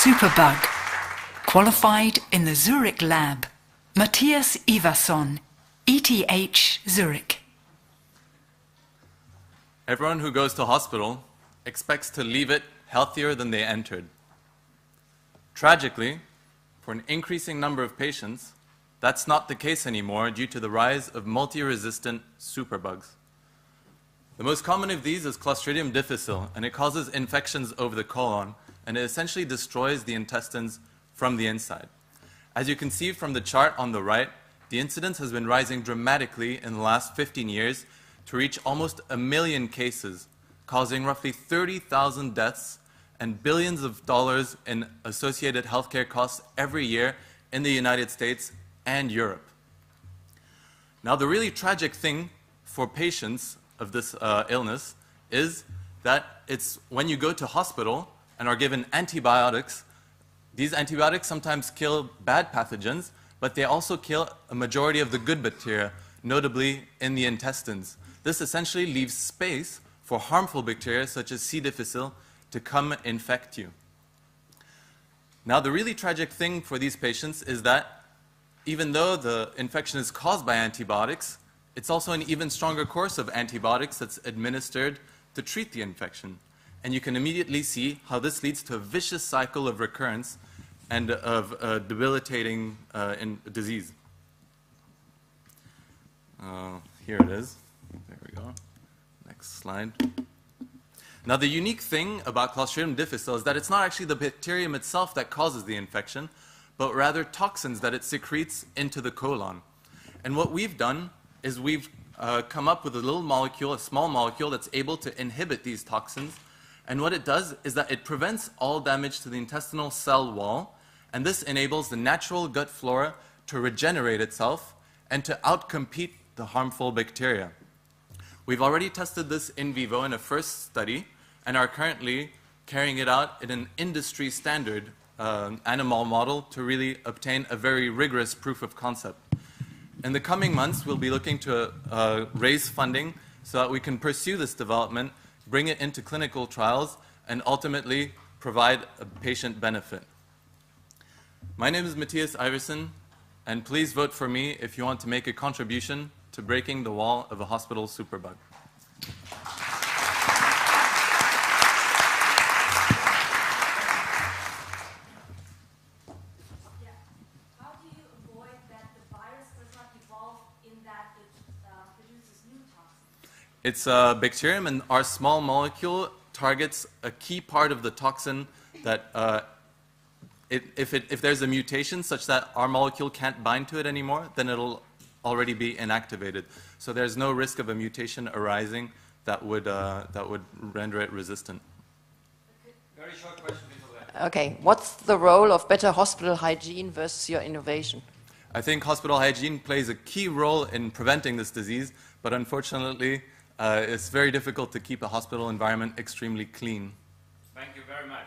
Superbug. Qualified in the Zurich lab. Mattias Ivarsson, ETH Zurich. Everyone who goes to hospital expects to leave it healthier than they entered. Tragically, for an increasing number of patients, that's not the case anymore due to the rise of multi-resistant superbugs. The most common of these is Clostridium difficile, and it causes infections over the colon, and it essentially destroys the intestines from the inside. As you can see from the chart on the right, the incidence has been rising dramatically in the last 15 years to reach almost 1 million cases, causing roughly 30,000 deaths and billions of dollars in associated healthcare costs every year in the United States and Europe. Now, the really tragic thing for patients of this illness is that it's when you go to hospital and are given antibiotics, these antibiotics sometimes kill bad pathogens, but they also kill a majority of the good bacteria, notably in the intestines. This essentially leaves space for harmful bacteria such as C. difficile to come infect you. Now, the really tragic thing for these patients is that even though the infection is caused by antibiotics, it's also an even stronger course of antibiotics that's administered to treat the infection. And you can immediately see how this leads to a vicious cycle of recurrence and of debilitating disease. Here it is. There we go. Next slide. Now, the unique thing about Clostridium difficile is that it's not actually the bacterium itself that causes the infection, but rather toxins that it secretes into the colon. And what we've done is we've come up with a little molecule, a small molecule that's able to inhibit these toxins. And what it does is that it prevents all damage to the intestinal cell wall, and this enables the natural gut flora to regenerate itself and to outcompete the harmful bacteria. We've already tested this in vivo in a first study and are currently carrying it out in an industry standard animal model to really obtain a very rigorous proof of concept. In the coming months, we'll be looking to raise funding so that we can pursue this development, bring it into clinical trials, and ultimately provide a patient benefit. My name is Mattias Ivarsson, and please vote for me if you want to make a contribution to breaking the wall of a hospital superbug. It's a bacterium, and our small molecule targets a key part of the toxin that if there's a mutation such that our molecule can't bind to it anymore, then it'll already be inactivated. So there's no risk of a mutation arising that would render it resistant. Very short question, please. Okay, what's the role of better hospital hygiene versus your innovation? I think hospital hygiene plays a key role in preventing this disease, but unfortunately, it's very difficult to keep a hospital environment extremely clean. Thank you very much.